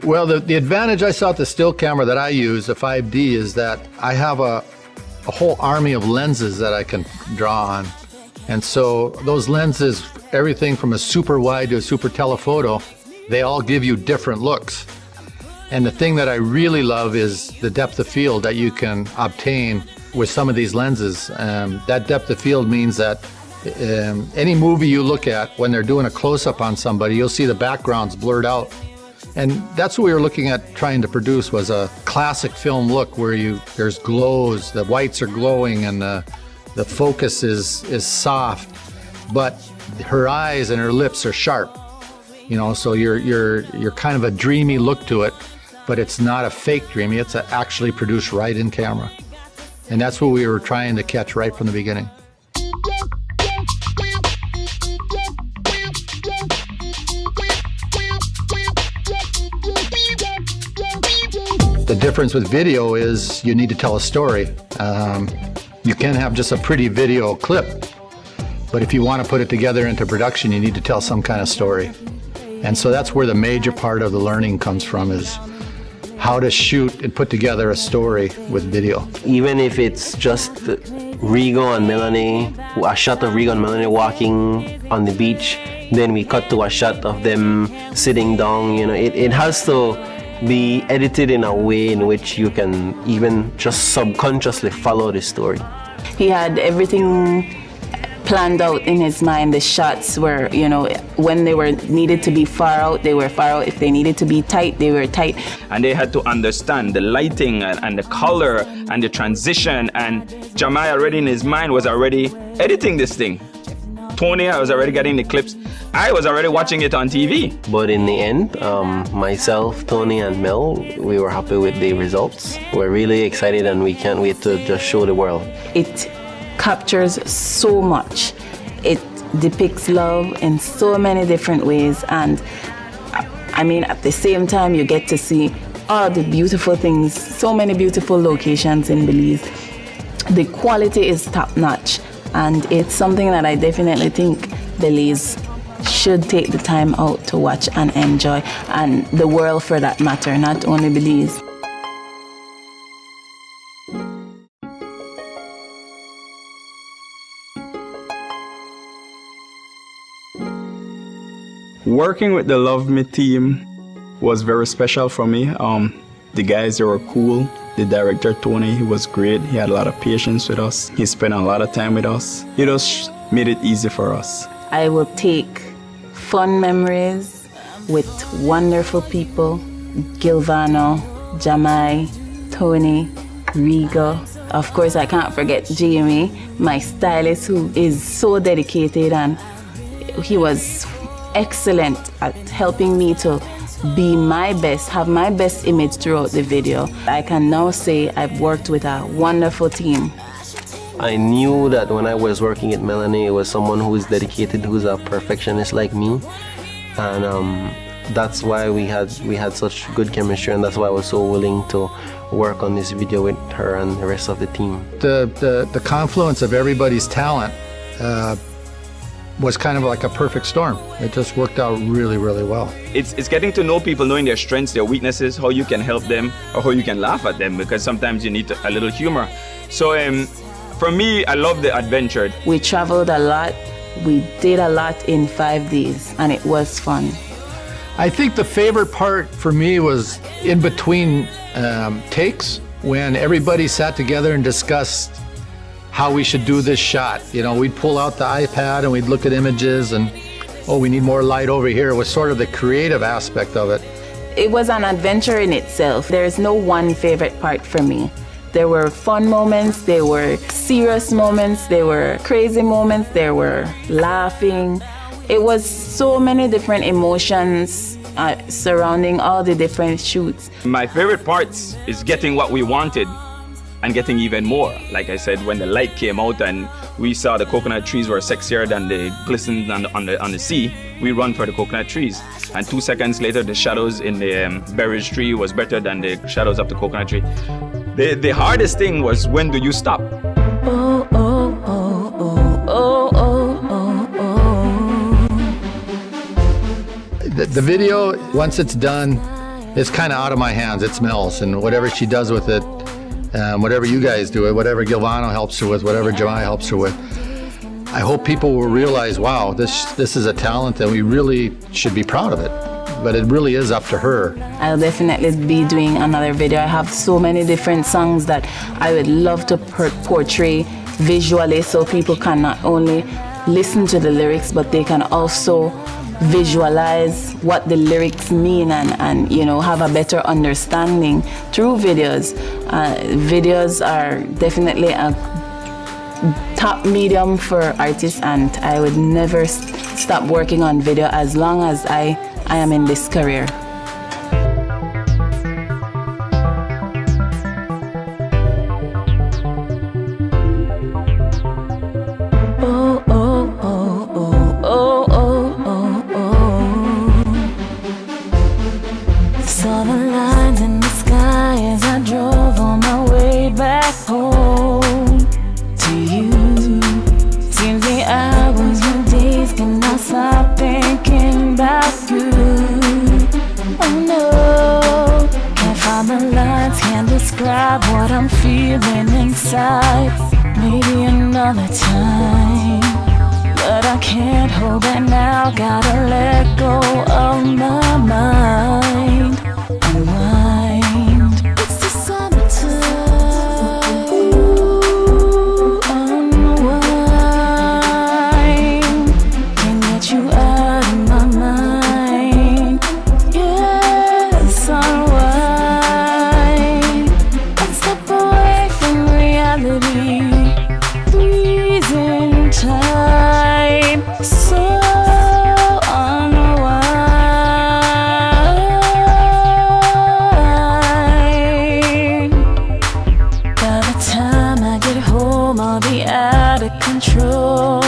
Well, the advantage I saw with the still camera that I use, the 5D, is that I have a whole army of lenses that I can draw on. And so those lenses, everything from a super wide to a super telephoto, they all give you different looks. And the thing that I really love is the depth of field that you can obtain with some of these lenses. That depth of field means that any movie you look at, when they're doing a close-up on somebody, you'll see the backgrounds blurred out. And that's what we were looking at trying to produce, was a classic film look where there's glows, the whites are glowing, and the focus is soft, but her eyes and her lips are sharp. You know, so you're kind of a dreamy look to it, but it's not a fake dreamy, it's actually produced right in camera. And that's what we were trying to catch right from the beginning. The difference with video is you need to tell a story. You can have just a pretty video clip, but if you want to put it together into production, you need to tell some kind of story. And so that's where the major part of the learning comes from, is how to shoot and put together a story with video. Even if it's just Rigo and Melonie, a shot of Rigo and Melonie walking on the beach, then we cut to a shot of them sitting down, you know, it has to be edited in a way in which you can even just subconsciously follow the story. He had everything planned out in his mind. The shots were, you know, when they were needed to be far out, they were far out. If they needed to be tight, they were tight. And they had to understand the lighting and the color and the transition. And Jahmai already in his mind was already editing this thing. Tony, I was already getting the clips. I was already watching it on TV. But in the end, myself, Tony, and Mel, we were happy with the results. We're really excited and we can't wait to just show the world. It captures so much. It depicts love in so many different ways, and I mean, at the same time, you get to see all the beautiful things, so many beautiful locations in Belize. The quality is top-notch, and it's something that I definitely think Belize should take the time out to watch and enjoy, and the world for that matter, not only Belize. Working with the Luv MI team was very special for me. The guys, they were cool. The director, Tony, he was great. He had a lot of patience with us. He spent a lot of time with us. He just made it easy for us. I will take fun memories with wonderful people, Gilvano, Jahmai, Tony, Rigo. Of course, I can't forget Jahmai, my stylist, who is so dedicated, and he was excellent at helping me to be my best, have my best image throughout the video. I can now say I've worked with a wonderful team. I knew that when I was working with Melonie, it was someone who is dedicated, who's a perfectionist like me, and that's why we had such good chemistry, and that's why I was so willing to work on this video with her and the rest of the team. The confluence of everybody's talent was kind of like a perfect storm. It just worked out really, really well. It's getting to know people, knowing their strengths, their weaknesses, how you can help them or how you can laugh at them, because sometimes you need a little humor. So for me, I love the adventure. We traveled a lot. We did a lot in 5 days, and it was fun. I think the favorite part for me was in between takes, when everybody sat together and discussed how we should do this shot. You know, we'd pull out the iPad and we'd look at images and, oh, we need more light over here. It was sort of the creative aspect of it. It was an adventure in itself. There's no one favorite part for me. There were fun moments, there were serious moments, there were crazy moments, there were laughing. It was so many different emotions surrounding all the different shoots. My favorite parts is getting what we wanted and getting even more. Like I said, when the light came out and we saw the coconut trees were sexier than the glisten on the sea, we run for the coconut trees. And 2 seconds later, the shadows in the berries tree was better than the shadows of the coconut tree. The hardest thing was, when do you stop? Oh, oh, oh, oh, oh, oh, oh, oh. The video, once it's done, it's kind of out of my hands. It's Mel's, and whatever she does with it, whatever you guys do it, whatever Gilvano helps her with, whatever Jahmai helps her with, I hope people will realize, wow, this is a talent and we really should be proud of it. But it really is up to her. I'll definitely be doing another video. I have so many different songs that I would love to portray visually, so people can not only listen to the lyrics, but they can also visualize what the lyrics mean and you know, have a better understanding through videos. Videos are definitely a top medium for artists, and I would never stop working on video as long as I am in this career. Oh, oh, oh, oh, oh, oh, oh, oh. Saw the lines in the sky as I drove on my way back home to you. Seems the hours and days cannot stop thinking about you. Oh no, can't find the lines, can't describe what I'm feeling inside. Maybe another time, but I can't hold back now. Gotta let go of my mind. Unwind. It's the summertime. Ooh, unwind. Can't get you out of my mind. Yes, unwind. Let's step away from reality. Freezing time. So unwind. By the time I get home, I'll be out of control.